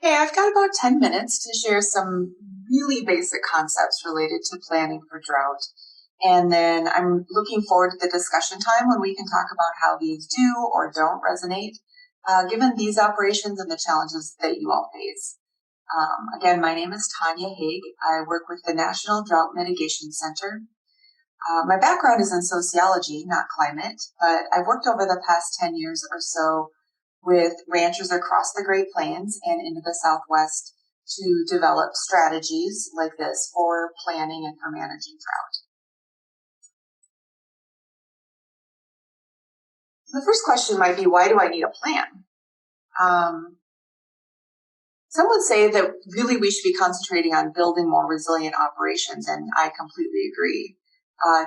Hey, I've got about 10 minutes to share some really basic concepts related to planning for drought. And then I'm looking forward to the discussion time when we can talk about how these do or don't resonate, given these operations and the challenges that you all face. Again, my name is Tonya Haigh. I work with the National Drought Mitigation Center. My background is in sociology, not climate, but I've worked over the past 10 years or so with ranchers across the Great Plains and into the Southwest to develop strategies like this for planning and for managing drought. The first question might be, why do I need a plan? Some would say that really we should be concentrating on building more resilient operations, and I completely agree.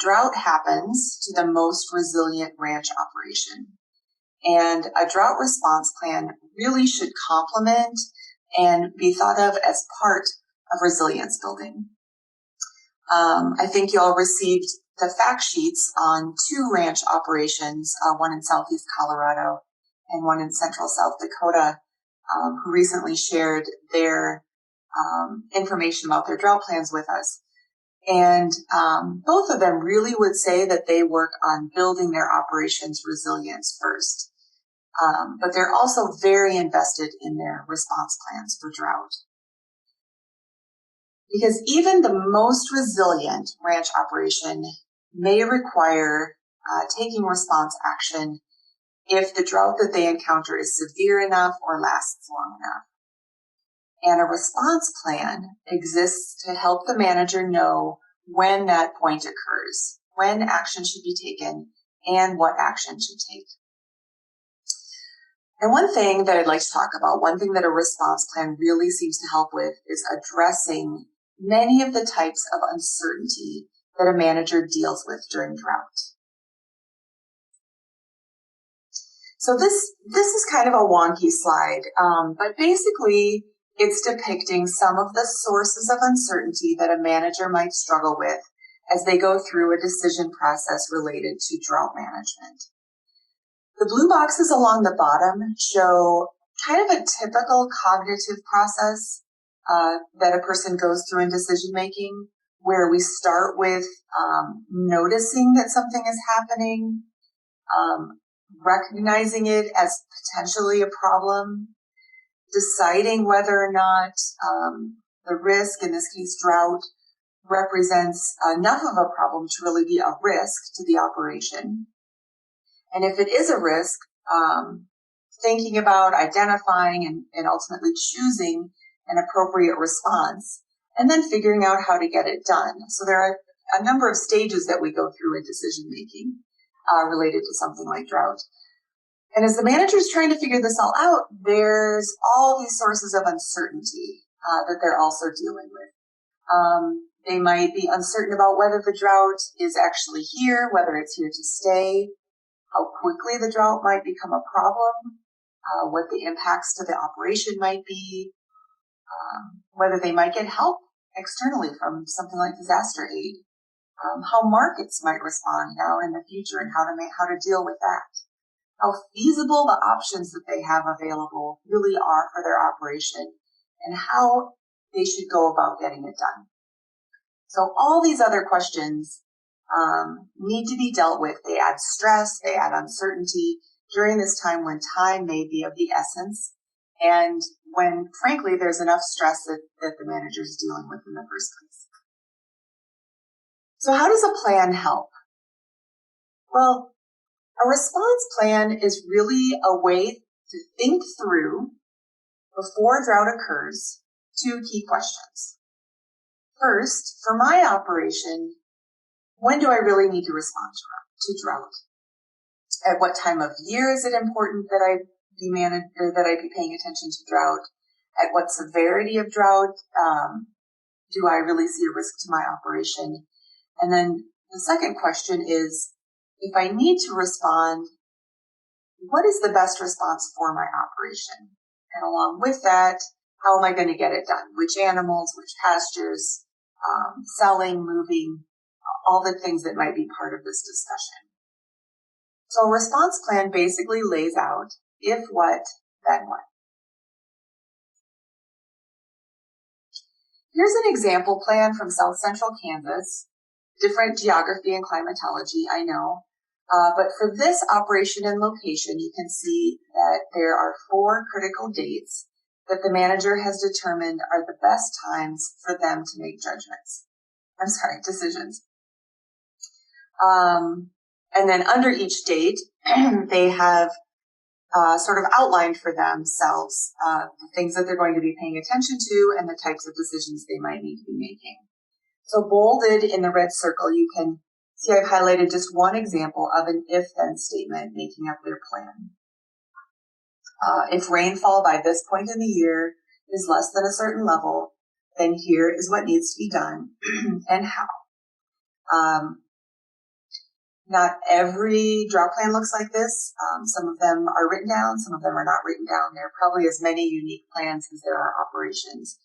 Drought happens to the most resilient ranch operation. And a drought response plan really should complement and be thought of as part of resilience building. I think you all received the fact sheets on two ranch operations, one in southeast Colorado and one in central South Dakota, who recently shared their information about their drought plans with us. And both of them really would say that they work on building their operations resilience first. But they're also very invested in their response plans for drought. Because even the most resilient ranch operation may require taking response action if the drought that they encounter is severe enough or lasts long enough. And a response plan exists to help the manager know when that point occurs, when action should be taken, and what action should take. And one thing that I'd like to talk about, one thing that a response plan really seems to help with is addressing many of the types of uncertainty that a manager deals with during drought. So this is kind of a wonky slide, but basically it's depicting some of the sources of uncertainty that a manager might struggle with as they go through a decision process related to drought management. The blue boxes along the bottom show kind of a typical cognitive process that a person goes through in decision making, where we start with noticing that something is happening, recognizing it as potentially a problem, deciding whether or not the risk, in this case drought, represents enough of a problem to really be a risk to the operation. And if it is a risk, thinking about identifying and ultimately choosing an appropriate response, and then figuring out how to get it done. So there are a number of stages that we go through in decision making related to something like drought. And as the manager is trying to figure this all out, there's all these sources of uncertainty that they're also dealing with. They might be uncertain about whether the drought is actually here, whether it's here to stay, how quickly the drought might become a problem, what the impacts to the operation might be, whether they might get help externally from something like disaster aid, how markets might respond now in the future and how to deal with that, how feasible the options that they have available really are for their operation, and how they should go about getting it done. So all these other questions need to be dealt with. They add stress, they add uncertainty during this time when time may be of the essence, and when, frankly, there's enough stress that the manager is dealing with in the first place. So how does a plan help? Well, a response plan is really a way to think through, before drought occurs, two key questions. First, for my operation, when do I really need to respond to drought? At what time of year is it important that I be paying attention to drought? At what severity of drought do I really see a risk to my operation? And then the second question is, if I need to respond, what is the best response for my operation? And along with that, how am I going to get it done? Which animals, which pastures, selling, moving, all the things that might be part of this discussion. So a response plan basically lays out if what, then what. Here's an example plan from South Central Kansas. Different geography and climatology, I know. But for this operation and location, you can see that there are 4 critical dates that the manager has determined are the best times for them to make decisions. And then under each date, they have sort of outlined for themselves the things that they're going to be paying attention to and the types of decisions they might need to be making. So bolded in the red circle, you can see I've highlighted just one example of an if-then statement making up their plan. If rainfall by this point in the year is less than a certain level, then here is what needs to be done and how. Not every drought plan looks like this. Some of them are written down, some of them are not written down. There are probably as many unique plans as there are operations.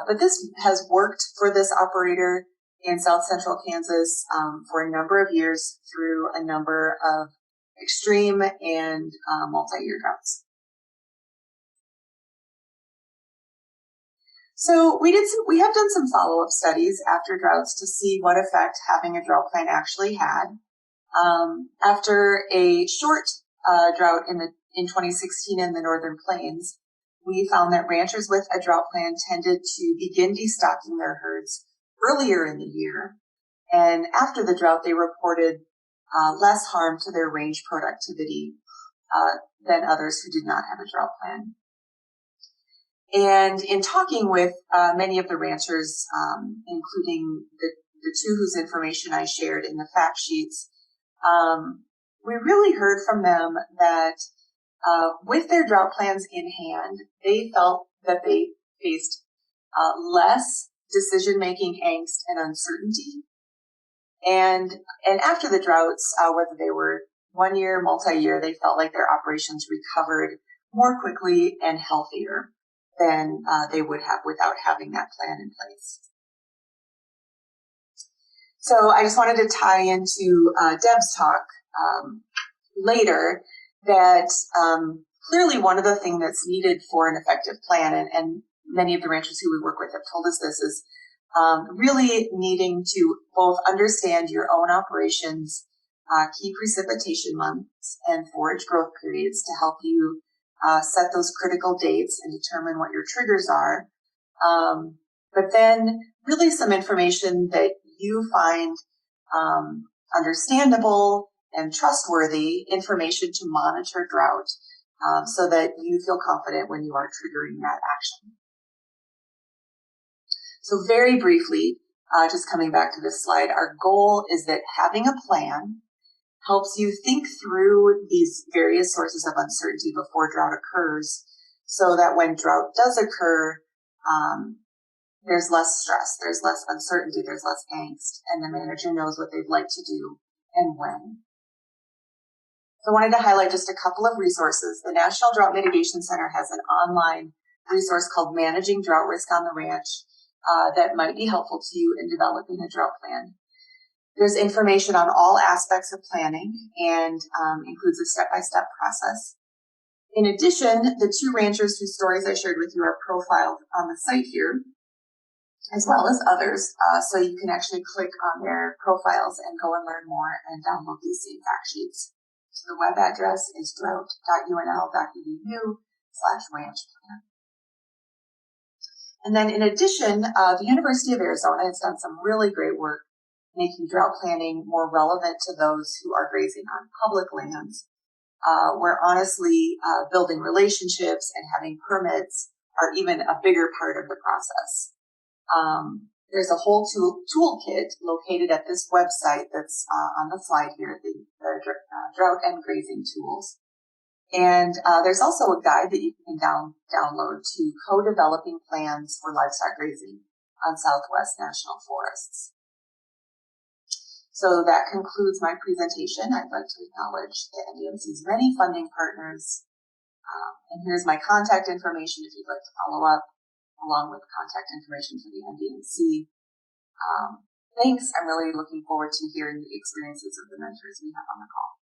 But this has worked for this operator in South Central Kansas for a number of years through a number of extreme and multi-year droughts. So we have done some follow-up studies after droughts to see what effect having a drought plan actually had. After a short drought in 2016 in the Northern Plains, we found that ranchers with a drought plan tended to begin destocking their herds earlier in the year. And after the drought, they reported less harm to their range productivity than others who did not have a drought plan. And in talking with many of the ranchers, including the 2 whose information I shared in the fact sheets, we really heard from them that with their drought plans in hand, they felt that they faced less decision-making angst and uncertainty. And after the droughts, whether they were 1 year, multi-year, they felt like their operations recovered more quickly and healthier than they would have without having that plan in place. So I just wanted to tie into Deb's talk later that clearly one of the things that's needed for an effective plan, and many of the ranchers who we work with have told us this, is really needing to both understand your own operations, key precipitation months, and forage growth periods to help you set those critical dates and determine what your triggers are. But then really some information that you find understandable and trustworthy information to monitor drought so that you feel confident when you are triggering that action. So very briefly, just coming back to this slide, our goal is that having a plan helps you think through these various sources of uncertainty before drought occurs so that when drought does occur, there's less stress, there's less uncertainty, there's less angst, and the manager knows what they'd like to do and when. So I wanted to highlight just a couple of resources. The National Drought Mitigation Center has an online resource called Managing Drought Risk on the Ranch that might be helpful to you in developing a drought plan. There's information on all aspects of planning and includes a step-by-step process. In addition, the 2 ranchers whose stories I shared with you are profiled on the site here, as well as others, so you can actually click on their profiles and go and learn more and download these same fact sheets. So the web address is drought.unl.edu/ranch plan. And then in addition, the University of Arizona has done some really great work making drought planning more relevant to those who are grazing on public lands, where honestly building relationships and having permits are even a bigger part of the process. There's a whole toolkit located at this website that's on the slide here, the Drought and Grazing Tools. And there's also a guide that you can download to co-developing plans for livestock grazing on Southwest National Forests. So that concludes my presentation. I'd like to acknowledge the NDMC's many funding partners. And here's my contact information if you'd like to follow up, along with contact information for the NDMC. Thanks. I'm really looking forward to hearing the experiences of the mentors we have on the call.